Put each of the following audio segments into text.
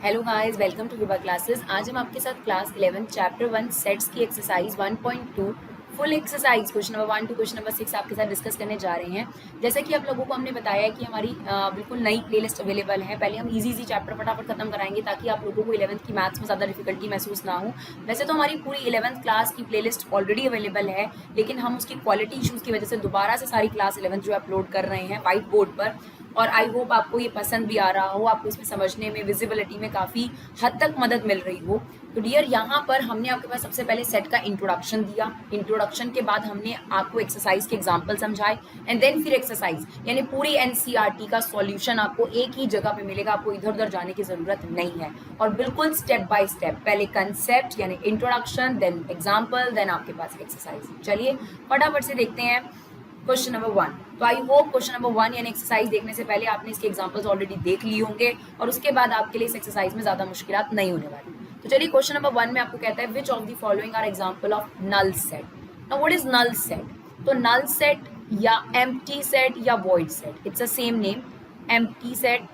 Hello guys, welcome to Vibha classes. आज हम आपके साथ क्लास 11 चैप्टर 1 सेट्स की exercise 1.2 full exercise question number 1 to question number 6 आपके साथ डिस्कस करने जा रहे हैं। जैसे कि आप लोगों को हमने बताया है कि हमारी बिल्कुल नई प्लेलिस्ट अवेलेबल है। पहले हम इजी चैप्टर फटाफट खत्म कराएंगे ताकि आप लोगों को 11th की मैथ्स में ज़्यादा डिफिकल्टी महसूस ना हो। वैसे तो हमारी पूरी 11th क्लास की प्लेलिस्ट ऑलरेडी अवेलेबल है, लेकिन हम उसकी क्वालिटी इशूज़ की वजह से दोबारा से सारी क्लास 11th जो अपलोड कर रहे हैं व्हाइट बोर्ड पर। और आई होप आपको ये पसंद भी आ रहा हो, आपको इसमें समझने में, विजिबिलिटी में काफ़ी हद तक मदद मिल रही हो। तो डियर, यहाँ पर हमने आपके पास सबसे पहले सेट का इंट्रोडक्शन दिया। इंट्रोडक्शन के बाद हमने आपको एक्सरसाइज के एग्जाम्पल समझाए एंड देन फिर एक्सरसाइज, यानी पूरी एनसीईआरटी का सॉल्यूशन आपको एक ही जगह पे मिलेगा। आपको इधर उधर जाने की जरूरत नहीं है और बिल्कुल स्टेप बाय स्टेप, पहले कंसेप्ट यानी इंट्रोडक्शन, देन एग्जाम्पल, देन आपके पास एक्सरसाइज। चलिए फटाफट से देखते हैं क्वेश्चन नंबर 1। तो आई होप क्वेश्चन नंबर 1 यानी एक्सरसाइज देखने से पहले आपने इसके एग्जांपल्स ऑलरेडी देख लिए होंगे और उसके बाद आपके लिए इस एक्सरसाइज में ज्यादा मुश्किलात नहीं होने वाली। तो चलिए क्वेश्चन नंबर 1 में आपको कहता है which of the following are example of null set. Now what is null set? तो नल सेट या एम्प्टी सेट या void set, it's a same name. Empty set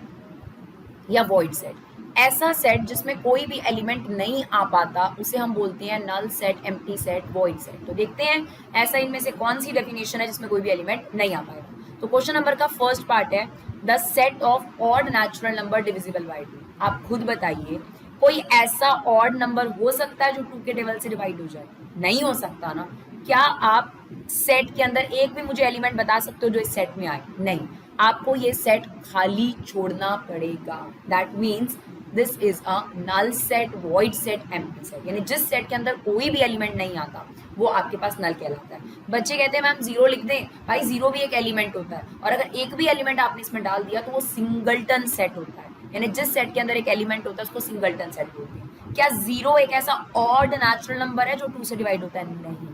या वॉइड सेट, ऐसा सेट जिसमें कोई भी एलिमेंट नहीं आ पाता उसे हम बोलते हैं null set, empty set, void set. तो देखते हैं ऐसा इनमें से कौन सी डेफिनेशन है जिसमें कोई भी एलिमेंट नहीं आ पाएगा। तो क्वेश्चन नंबर का फर्स्ट पार्ट है the set of odd natural number divisible by 2। आप खुद बताइए कोई ऐसा ऑड नंबर हो सकता है जो 2 के टेबल से डिवाइड हो जाए? नहीं हो सकता ना। क्या आप सेट के अंदर एक भी मुझे एलिमेंट बता सकते हो जो इस सेट में आए? नहीं। आपको ये सेट खाली छोड़ना पड़ेगा। That means this is a null set, void set, empty set. यानी जिस सेट के अंदर कोई भी एलिमेंट नहीं आता वो आपके पास नल कहलाता है। बच्चे कहते हैं मैम जीरो लिख दें। भाई जीरो भी एक एलिमेंट होता है और अगर एक भी एलिमेंट आपने इसमें डाल दिया तो वो सिंगलटन सेट होता है। यानी जिस सेट के अंदर एक एलिमेंट होता है उसको सिंगलटन सेट बोलते हैं। क्या जीरो एक ऐसा ऑड नेचुरल नंबर है जो 2 से डिवाइड होता है? नहीं।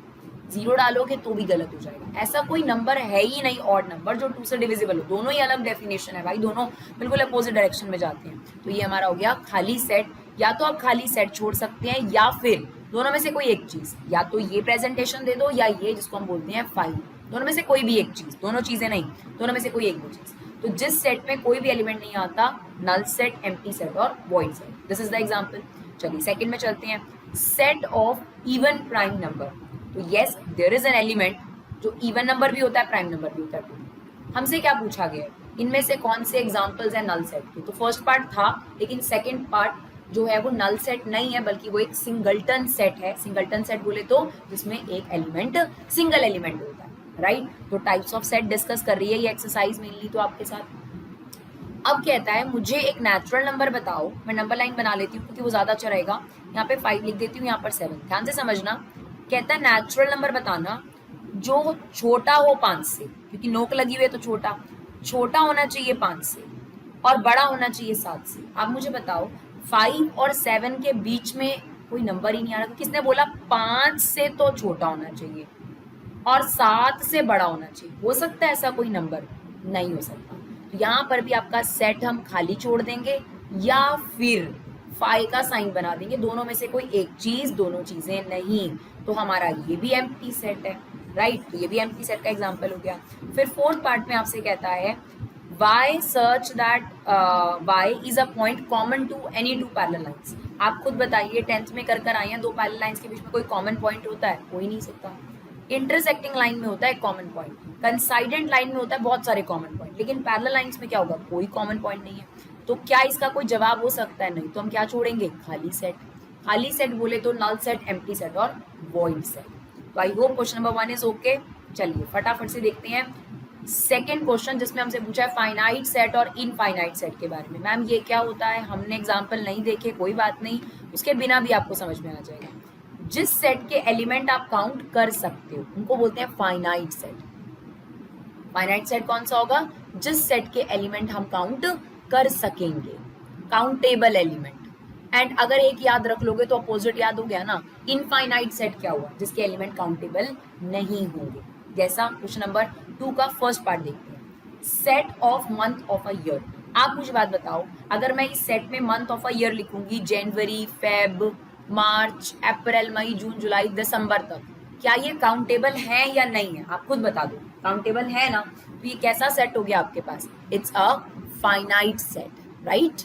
जीरो डालोगे तो भी गलत हो जाएगा। ऐसा कोई नंबर है ही नहीं ऑड नंबर जो 2 से डिविजिबल हो। दोनों ही अलग डेफिनेशन है भाई, दोनों बिल्कुल अपोजिट डायरेक्शन में जाते हैं। तो ये हमारा हो गया खाली सेट। या तो आप खाली सेट छोड़ सकते हैं या फिर दोनों में से कोई एक चीज, या तो ये प्रेजेंटेशन दे दो या ये जिसको हम बोलते हैं फाइल। दोनों में से कोई भी एक चीज, दोनों चीजें नहीं, दोनों में से कोई एक दो चीज। तो जिस सेट में कोई भी एलिमेंट नहीं आता, नल सेट, एम्प्टी सेट और void set. This is the example. चलिए सेकंड में चलते हैं। Set of even prime number. तो yes, there is an element जो इवन नंबर भी होता है, प्राइम नंबर भी होता है। हमसे क्या पूछा गया है? इनमें से कौन से एग्जांपल्स हैं नल सेट के? तो फर्स्ट पार्ट था, लेकिन सेकंड पार्ट जो है वो नल सेट नहीं है बल्कि वो एक सिंगलटन सेट है। सिंगलटन सेट बोले तो जिसमें एक एलिमेंट सिंगल एलिमेंट होता है, राइट? तो टाइप्स ऑफ सेट डिस्कस कर रही है ये एक्सरसाइज मेनली तो आपके साथ। अब कहता है मुझे एक नेचुरल नंबर बताओ। मैं नंबर लाइन बना लेती हूँ क्योंकि वो ज्यादा अच्छा रहेगा। यहाँ पे 5 लिख देती हूँ, यहाँ पर 7। ध्यान से समझना। कहता है नेचुरल नंबर बताना जो छोटा हो 5 से, क्योंकि नोक लगी हुई है तो छोटा छोटा होना चाहिए 5 से और बड़ा होना चाहिए 7 से। आप मुझे बताओ 5 और 7 के बीच में कोई नंबर ही नहीं आ रहा। तो किसने बोला 5 से तो छोटा होना चाहिए और 7 से बड़ा होना चाहिए? हो सकता है ऐसा कोई नंबर? नहीं हो सकता। तो यहाँ पर भी आपका सेट हम खाली छोड़ देंगे या फिर फाई का साइन बना देंगे। दोनों में से कोई एक चीज, दोनों चीजें नहीं। तो हमारा ये भी एम्प्टी सेट है, राइट? तो ये भी एम्प्टी सेट का एग्जांपल हो गया। फिर फोर्थ पार्ट में आपसे कहता है y such that y is a point common to any two parallel lines। आप खुद बताइए, 10th में कर आए हैं, दो पैरेलल लाइंस के बीच में कोई कॉमन पॉइंट होता है? हो ही नहीं सकता। इंटरसेक्टिंग लाइन में होता है कॉमन पॉइंट, कंसाइडेंट लाइन में होता है बहुत सारे कॉमन पॉइंट, लेकिन पैरेलल लाइंस में क्या होगा? कोई कॉमन पॉइंट नहीं है। तो क्या इसका कोई जवाब हो सकता है? नहीं। तो हम क्या छोड़ेंगे? खाली सेट। खाली सेट बोले तो नल सेट, एम्प्टी सेट और वॉइड सेट। तो I hope question number 1 is okay. चलिए फटाफट से देखते हैं सेकेंड क्वेश्चन जिसमें हमसे पूछा है फाइनाइट सेट और इनफाइनाइट सेट के बारे में। मैम ये क्या होता है? हमने एग्जाम्पल नहीं देखे, कोई बात नहीं, उसके बिना भी आपको समझ में आ जाएगा। जिस सेट के एलिमेंट आप काउंट कर सकते हो उनको बोलते हैं फाइनाइट सेट। फाइनाइट सेट कौन सा होगा? जिस सेट के एलिमेंट हम काउंट कर सकेंगे, काउंटेबल एलिमेंट। एंड अगर एक याद रख लोगे तो अपोजिट याद हो गया ना। इनफाइनाइट सेट क्या हुआ? जिसके एलिमेंट काउंटेबल नहीं होंगे। जैसा क्वेश्चन नंबर 2 का फर्स्ट पार्ट देखते हैं, set of month of a year. आप मुझे बात बताओ, अगर मैं इस सेट में मंथ ऑफ अ ईयर लिखूंगी जनवरी, फेब, मार्च, अप्रैल, मई, जून, जुलाई, दिसंबर तक, क्या ये काउंटेबल है या नहीं है? आप खुद बता दो। काउंटेबल है ना? तो ये कैसा सेट हो गया आपके पास? It's a finite set, right?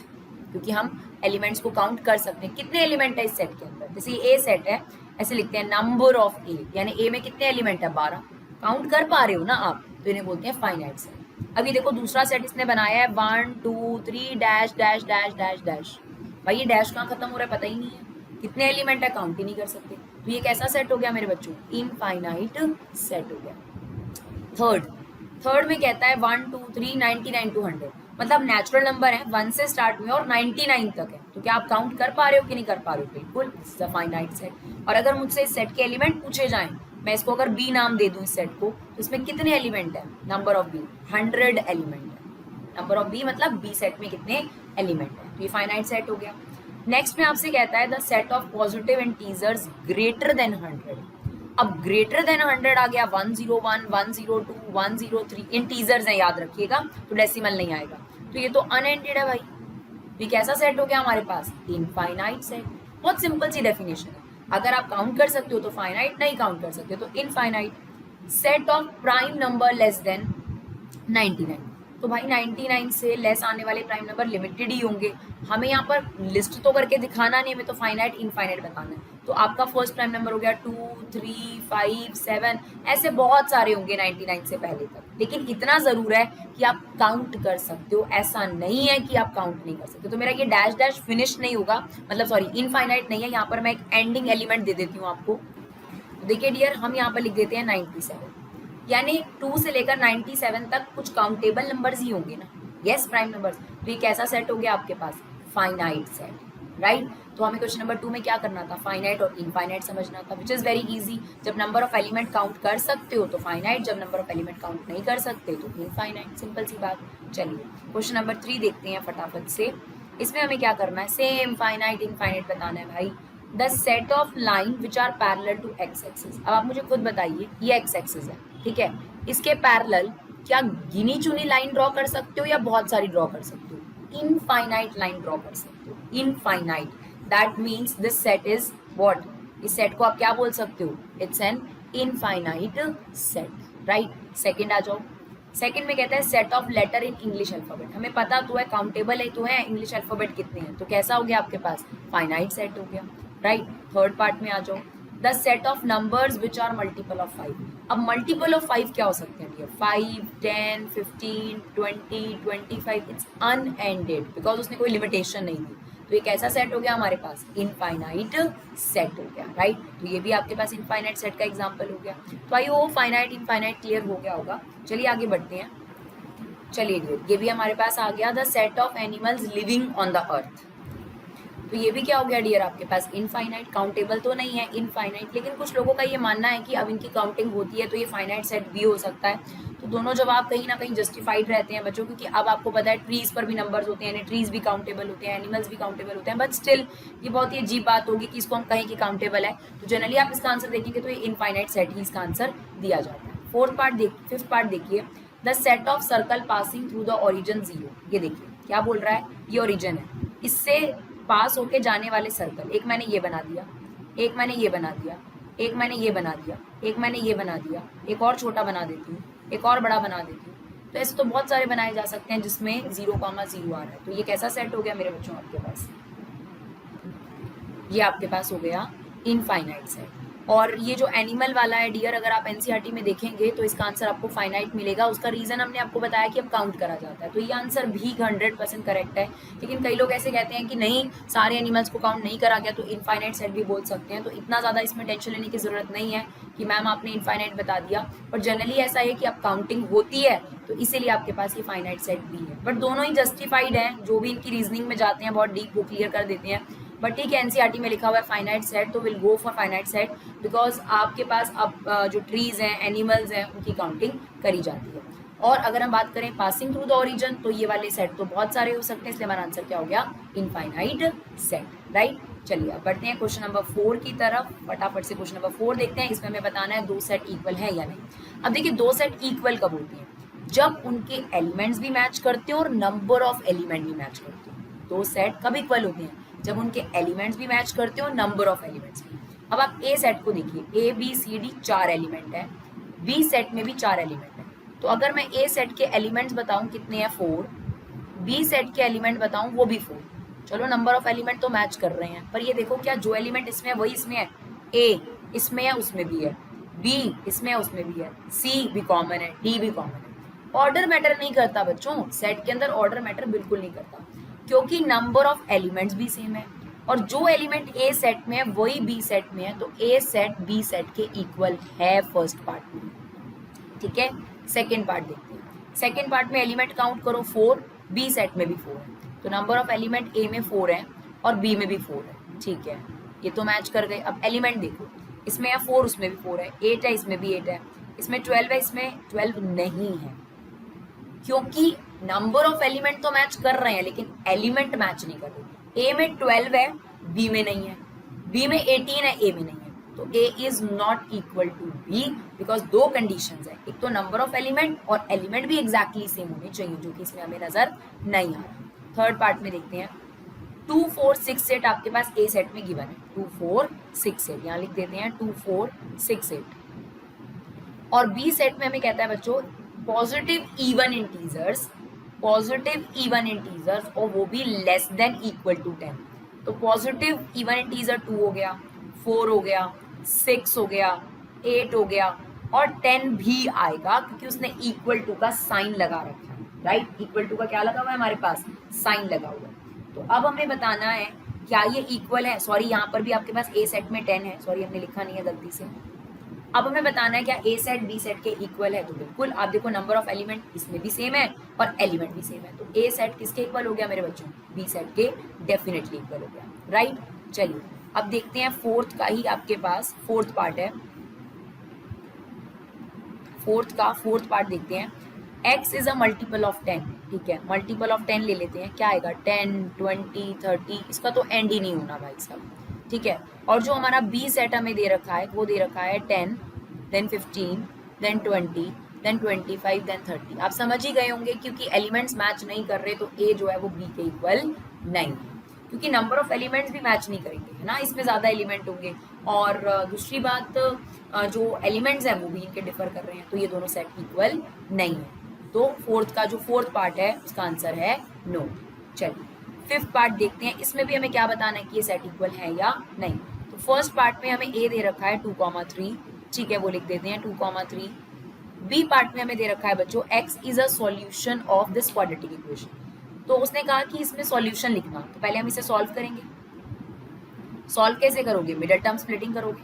क्योंकि हम एलिमेंट्स को काउंट कर सकते हैं। कितने एलिमेंट है इस सेट के अंदर, जैसे ये ए सेट है, ऐसे लिखते हैं नंबर ऑफ ए, यानी ए में कितने एलिमेंट है 12, काउंट कर पा रहे हो ना आप, तो इन्हें बोलते हैं फाइनाइट सेट। अभी देखो दूसरा सेट इसने बनाया है 1 2 3 dash dash dash dash dash, भाई ये डैश कहाँ खत्म हो रहा है पता ही नहीं है, कितने एलिमेंट है काउंट ही नहीं कर सकते, तो ये कैसा सेट हो गया मेरे बच्चों, इनफाइनाइट सेट हो गया। थर्ड में कहता है 1 2 3 99 to 100, मतलब नेचुरल नंबर है 1 से स्टार्ट हुए और 99 तक है, तो क्या आप काउंट कर पा रहे हो कि नहीं कर पा रहे हो, बिल्कुल फाइनाइट सेट। और अगर मुझसे इस सेट के एलिमेंट पूछे जाएं, मैं इसको अगर बी नाम दे दूं इस सेट को, तो इसमें कितने एलिमेंट है, नंबर ऑफ बी 100 एलिमेंट है, नंबर ऑफ बी मतलब बी सेट में कितने एलिमेंट है, तो ये फाइनाइट सेट हो गया। नेक्स्ट में आपसे कहता है the set of positive integers greater than 100, अब ग्रेटर देन 100 आ गया 101 102 103 इंटीजर्स हैं याद रखिएगा, तो डेसिमल नहीं आएगा, तो ये तो अनएंडेड है भाई, ये कैसा सेट हो गया हमारे पास, इनफाइनाइट सेट। बहुत सिंपल सी डेफिनेशन है, अगर आप काउंट कर सकते हो तो फाइनाइट, नहीं काउंट कर सकते तो infinite. Set of prime number less than 99, तो भाई 99 से लेस आने वाले प्राइम नंबर लिमिटेड ही होंगे, हमें यहाँ पर लिस्ट तो करके दिखाना नहीं, हमें तो फाइनाइट इनफाइनाइट बताना है। तो आपका फर्स्ट प्राइम नंबर हो गया 2 3 5 7, ऐसे बहुत सारे होंगे 99 से पहले तक, लेकिन इतना जरूर है कि आप काउंट कर सकते हो, ऐसा नहीं है कि आप काउंट नहीं कर सकते। तो मेरा ये डैश डैश फिनिश नहीं होगा, मतलब सॉरी इनफाइनाइट नहीं है, यहाँ पर मैं एक एंडिंग एलिमेंट दे देती हूँ आपको। देखिए डियर, हम यहाँ पर लिख देते हैं 97, यानी 2 से लेकर 97 तक कुछ काउंटेबल नंबर्स ही होंगे ना, यस प्राइम नंबर्स, तो ये कैसा सेट हो गया आपके पास, फाइनाइट सेट, राइट। तो हमें क्वेश्चन नंबर 2 में क्या करना था, फाइनाइट और इनफाइनाइट समझना था, विच इज वेरी इजी। जब नंबर ऑफ एलिमेंट काउंट कर सकते हो तो फाइनाइट, जब नंबर ऑफ एलिमेंट काउंट नहीं कर सकते तो इनफाइनाइट, सिंपल सी बात। चलिए क्वेश्चन नंबर 3 देखते हैं फटाफट से, इसमें हमें क्या करना है, सेम फाइनाइट इनफाइनाइट बताना है भाई। The set of line which are parallel to x axis, अब आप मुझे खुद बताइए, ये एक्स एक्सिस है, ठीक है, इसके पैरेलल क्या गिनी चुनी लाइन ड्रॉ कर सकते हो या बहुत सारी ड्रॉ कर सकते हो, इनफाइनाइट लाइन ड्रॉ कर सकते हो, infinite, that means this set is what, इस सेट को आप क्या बोल सकते हो, it's an infinite set, right. Second आ जाओ, सेकंड में कहता है set of letter in English alphabet, हमें पता तो है काउंटेबल है तो है इंग्लिश अल्फाबेट कितने हैं, तो कैसा हो गया आपके पास, फाइनाइट सेट हो गया, राइट। थर्ड पार्ट में आ जाओ, the set of numbers which are multiple of 5, अब मल्टीपल ऑफ 5 क्या हो सकते हैं डियर, 5 10 15 20 25, इट्स अनएंडेड बिकॉज उसने कोई लिमिटेशन नहीं दी, तो ये कैसा सेट हो गया हमारे पास, इनफाइनाइट सेट हो गया, राइट। तो ये भी आपके पास इनफाइनाइट सेट का एग्जांपल हो गया। तो I hope finite infinite clear हो गया होगा। चलिए आगे बढ़ते हैं। चलिए डियर, ये भी हमारे पास आ गया, the set of animals living on the earth, तो ये भी क्या हो गया डियर आपके पास, इनफाइनाइट, काउंटेबल तो नहीं है, इनफाइनाइट, लेकिन कुछ लोगों का ये मानना है कि अब इनकी काउंटिंग होती है तो ये फाइनाइट सेट भी हो सकता है। तो दोनों जवाब कहीं ना कहीं जस्टिफाइड रहते हैं बच्चों, क्योंकि अब आपको पता है ट्रीज पर भी नंबर्स होते हैं, यानी ट्रीज भी काउंटेबल होते हैं, एनिमल्स भी काउंटेबल होते हैं, बट स्टिल ये बहुत ही अजीब बात होगी कि इसको हम कहें कि काउंटेबल है। तो जनरली आप इसका आंसर देखेंगे तो ये इनफाइनाइट सेट ही इसका आंसर दिया जाता है। फिफ्थ पार्ट देखिए, the set of circle passing through the origin 0, ये देखिए क्या बोल रहा है, ये ओरिजिन है, इससे पास होके जाने वाले सर्कल, एक मैंने ये बना दिया, एक मैंने ये बना दिया, एक मैंने ये बना दिया, एक मैंने ये बना दिया, एक और छोटा बना देती हूँ, एक और बड़ा बना देती हूँ, तो ऐसे तो बहुत सारे बनाए जा सकते हैं जिसमें 0,0 आ रहा है। तो ये कैसा सेट हो गया मेरे बच्चों आपके पास, ये आपके पास हो गया इनफाइनाइट सेट। और ये जो एनिमल वाला है डियर, अगर आप एनसीईआरटी में देखेंगे तो इसका आंसर आपको फाइनाइट मिलेगा, उसका रीजन हमने आपको बताया कि अब काउंट करा जाता है, तो ये आंसर भी 100% करेक्ट है। लेकिन कई लोग ऐसे कहते हैं कि नहीं सारे एनिमल्स को काउंट नहीं करा गया तो इनफाइनाइट सेट भी बोल सकते हैं, तो इतना ज़्यादा इसमें टेंशन लेने की जरूरत नहीं है कि मैम आपने इनफाइनाइट बता दिया, और जनरली ऐसा है कि अब काउंटिंग होती है तो इसीलिए आपके पास ये फाइनाइट सेट भी है, बट दोनों ही जस्टिफाइड है, जो भी इनकी रीजनिंग में जाते हैं बहुत डीप वो क्लियर कर देते हैं। बट ठीक है, एनसीईआरटी में लिखा हुआ है फाइनाइट सेट, तो will go for finite set because आपके पास अब जो ट्रीज हैं, एनिमल्स हैं, उनकी काउंटिंग करी जाती है। और अगर हम बात करें पासिंग थ्रू द ओरिजिन, तो ये वाले सेट तो बहुत सारे हो सकते हैं, इसलिए हमारा आंसर क्या हो गया, इनफाइनाइट सेट, राइट। चलिए अब बढ़ते हैं क्वेश्चन नंबर 4 की तरफ, फटाफट से क्वेश्चन नंबर 4 देखते हैं। इसमें हमें बताना है 2 सेट इक्वल है या नहीं। अब देखिए 2 सेट इक्वल कब होते हैं, जब उनके एलिमेंट्स भी मैच करते हैं और नंबर ऑफ एलिमेंट भी मैच करते हैं। 2 सेट कब इक्वल होते हैं, जब उनके एलिमेंट्स भी मैच करते हो, नंबर ऑफ एलिमेंट्स भी। अब आप ए सेट को देखिए, A B C D 4 element है, बी सेट में भी 4 एलिमेंट है, तो अगर मैं ए सेट के एलिमेंट्स बताऊं कितने हैं 4, बी सेट के एलिमेंट बताऊं वो भी 4, चलो नंबर ऑफ एलिमेंट तो मैच कर रहे हैं, पर ये देखो क्या जो एलिमेंट इसमें है वही इसमें है, ए इसमें है उसमें भी है, बी इसमें है उसमें भी है, सी भी कॉमन है, डी भी कॉमन है। ऑर्डर मैटर नहीं करता बच्चों, सेट के अंदर ऑर्डर मैटर बिल्कुल नहीं करता, क्योंकि नंबर ऑफ एलिमेंट्स भी सेम है और जो एलिमेंट ए सेट में है वही बी सेट में है, तो ए सेट बी सेट के इक्वल है फर्स्ट पार्ट में। ठीक है, सेकेंड पार्ट देखते हैं। सेकेंड पार्ट में एलिमेंट काउंट करो 4, बी सेट में भी 4 है, तो नंबर ऑफ एलिमेंट ए में 4 है और बी में भी 4 है। ठीक है, ये तो मैच कर गए। अब एलिमेंट देखो, इसमें है 4 उसमें भी 4 है, 8 है इसमें भी 8 है, इसमें 12 है इसमें 12 नहीं है, क्योंकि नंबर ऑफ एलिमेंट तो मैच कर रहे हैं लेकिन एलिमेंट मैच नहीं कर रहे। ए में 12 है, बी में नहीं है, बी में 18 है, ए में नहीं है, तो A is not equal to B, because दो कंडीशंस है, एक तो नंबर ऑफ एलिमेंट और एलिमेंट भी एग्जैक्टली सेम होने चाहिए, जो कि इसमें हमें नजर नहीं आ रहा। थर्ड पार्ट में देखते हैं, 2 4 6 8 आपके पास ए सेट में गिवन है, 2 4 6 8 यहाँ लिख देते हैं 2 4 6 8, और बी सेट में हमें कहता है बच्चों positive even integers, positive even integers और वो भी लेस देन इक्वल टू 10, तो पॉजिटिव इवन इंटीजर 2 हो गया, 4 हो गया, 6 हो गया, 8 हो गया और 10 भी आएगा क्योंकि उसने इक्वल टू का साइन लगा रखा है, राइट। इक्वल टू का क्या लगा हुआ है हमारे पास, साइन लगा हुआ है। तो अब हमें बताना है क्या ये इक्वल है, सॉरी यहाँ पर भी आपके पास ए सेट में 10 है, सॉरी हमने लिखा नहीं है गलती से। अब हमें बताना है क्या ए सेट बी सेट के इक्वल है, तो बिल्कुल आप देखो नंबर ऑफ एलिमेंट इसमें भी सेम है और एलिमेंट भी सेम है, तो ए सेट किसके इक्वल हो गया मेरे बच्चों, बी सेट के डेफिनेटली इक्वल हो गया, राइट। चलिए अब देखते हैं फोर्थ का ही आपके पास फोर्थ पार्ट है, फोर्थ पार्ट देखते हैं। x is a multiple of 10, ठीक है, मल्टीपल ऑफ 10 ले लेते हैं, क्या आएगा 10 20 30, इसका तो एंड ही नहीं होना भाई साहब, ठीक है। और जो हमारा बी सेट हमें दे रखा है वो दे रखा है 10 देन 15 देन 20 देन 25 देन 30, आप समझ ही गए होंगे क्योंकि एलिमेंट्स मैच नहीं कर रहे तो ए जो है वो बी के इक्वल नहीं है, क्योंकि नंबर ऑफ एलिमेंट्स भी मैच नहीं करेंगे, है ना, इसमें ज़्यादा एलिमेंट होंगे और दूसरी बात जो एलिमेंट्स हैं वो भी इनके डिफर कर रहे हैं, तो ये दोनों सेट इक्वल नहीं है, तो फोर्थ का जो फोर्थ पार्ट है उसका आंसर है नो। चलिए फिफ्थ पार्ट देखते हैं, इसमें भी हमें क्या बताना है कि ये सेट इक्वल है या नहीं। तो फर्स्ट पार्ट में हमें ए दे रखा है 2,3, ठीक है वो लिख देते हैं 2,3। बी पार्ट में हमें दे रखा है बच्चों x is a solution of this quadratic equation, तो उसने कहा कि इसमें सॉल्यूशन लिखना, तो पहले हम इसे सॉल्व करेंगे। सॉल्व कैसे करोगे, मिडल टर्म स्प्लिटिंग करोगे,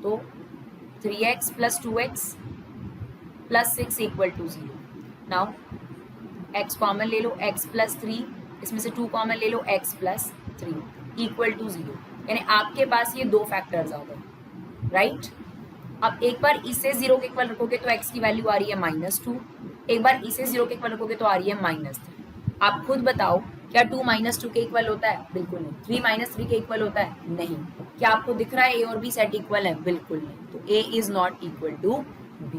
तो 3x + 2x + 6 = 0। Now x common ले लो, x + 3, इसमें से 2 कॉमन ले लो, x + 3 = 0, यानी आपके पास ये दो फैक्टर्स आ गए, राइट। अब एक बार इसे 0 के इक्वल रखोगे तो x की वैल्यू आ रही है -2, एक बार इसे 0 के इक्वल रखोगे तो आ रही है -3। आप खुद बताओ क्या 2 -2 के इक्वल होता है, बिल्कुल नहीं। 3 - 3 के इक्वल होता है, नहीं। क्या आपको दिख रहा है ए और बी सेट इक्वल है, बिल्कुल नहीं, तो A is not equal to B,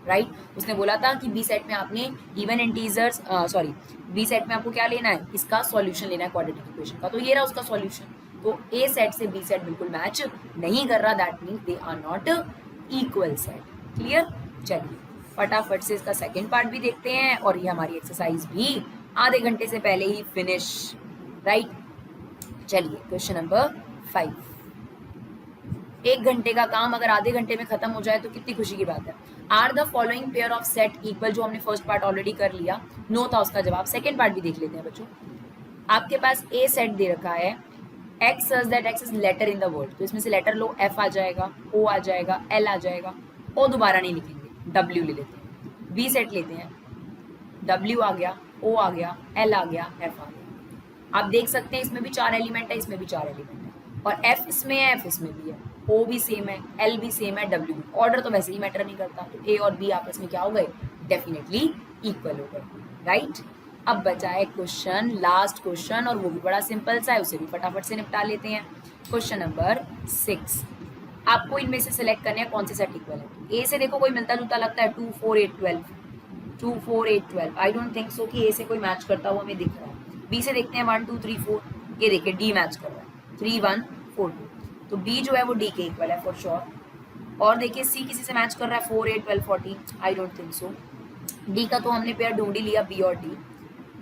right. उसने बोला था कि बी सेट में आपने even integers sorry B set में आपको क्या लेना है, इसका सॉल्यूशन लेना है क्वाड्रेटिक इक्वेशन का, तो ये रहा उसका सॉल्यूशन, तो ए सेट से बी सेट बिल्कुल मैच नहीं कर रहा, that means they are not equal set, clear. चलिए फटाफट से इसका सेकेंड पार्ट भी देखते हैं और ये हमारी एक्सरसाइज भी आधे घंटे से पहले ही फिनिश, राइट। चलिए क्वेश्चन नंबर 5, 1 घंटे का काम अगर आधे घंटे में खत्म हो जाए तो कितनी खुशी की बात है। Are the following pair of set equal, जो हमने फर्स्ट पार्ट ऑलरेडी कर लिया, नो था उसका जवाब, सेकेंड पार्ट भी देख लेते हैं बच्चों। आपके पास ए सेट दे रखा है x such that x is letter in the word, तो इसमें से लेटर लो, f आ जाएगा, o आ जाएगा, l आ जाएगा, o दोबारा नहीं लिखेंगे, w ले लेते हैं। b सेट लेते हैं, w आ गया, o आ गया, l आ गया, f आ गया। आप देख सकते हैं इसमें भी 4 एलिमेंट है, इसमें भी 4 एलिमेंट है, और f इसमें है, f इसमें भी है, o भी सेम है, l भी सेम है, w भी। ऑर्डर तो वैसे ही मैटर नहीं करता, तो a और b आपस में क्या हो गए, डेफिनेटली इक्वल हो गए, राइट। अब बचा है क्वेश्चन, लास्ट क्वेश्चन, और वो भी बड़ा सिंपल सा है, उसे भी फटाफट से निपटा लेते हैं। क्वेश्चन नंबर 6, आपको इनमें से सिलेक्ट करने हैं कौन से सेट इक्वल है। ए से देखो कोई मिलता जुलता लगता है, 2 4 8 12, 2 4 8 12, आई डोंट थिंक सो कि ए से कोई मैच करता हुआ हमें दिख रहा है। बी से देखते हैं 1 2 3 4, ये देखिए डी मैच कर रहा है, 3 1 4 2, तो बी जो है वो डी के इक्वल है फॉर श्योर। और देखिए सी किसी से मैच कर रहा है, 4 8 12 14, I don't think so. D का तो हमने पेयर ढूंढ ही लिया, बी और डी।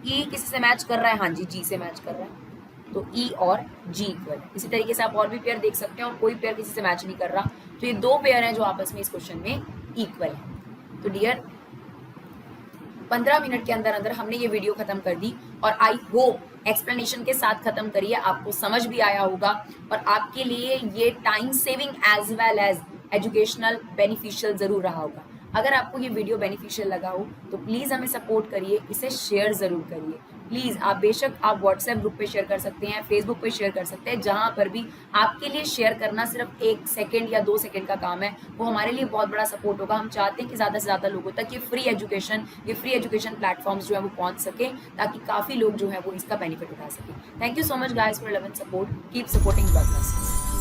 ई किसी से मैच कर रहा है, हाँ जी जी से मैच कर रहा है। तो ई और जी इक्वल है। इसी तरीके से आप और भी पेयर देख सकते हैं और कोई पेयर किसी से मैच नहीं कर रहा, तो ये दो पेयर हैं जो आपस में इस क्वेश्चन में इक्वल है। तो डियर 15 मिनट के अंदर अंदर हमने ये वीडियो खत्म कर दी और आई होप एक्सप्लेनेशन के साथ खत्म करिए, आपको समझ भी आया होगा और आपके लिए ये time saving as well as educational beneficial जरूर रहा होगा। अगर आपको ये वीडियो बेनिफिशियल लगा हो तो प्लीज़ हमें सपोर्ट करिए, इसे शेयर ज़रूर करिए प्लीज़। आप बेशक आप व्हाट्सएप ग्रुप पे शेयर कर सकते हैं, फेसबुक पे शेयर कर सकते हैं, जहाँ पर भी आपके लिए शेयर करना सिर्फ 1 सेकेंड या 2 सेकेंड का काम है, वो हमारे लिए बहुत बड़ा सपोर्ट होगा। हम चाहते हैं कि ज़्यादा से ज़्यादा लोगों तक ये फ्री एजुकेशन प्लेटफॉर्म्स जो है वो पहुँच सके, ताकि काफ़ी लोग जो है वो इसका बेनिफिट उठा सकें। Thank you so much guys for love and support, keep supporting blog classes.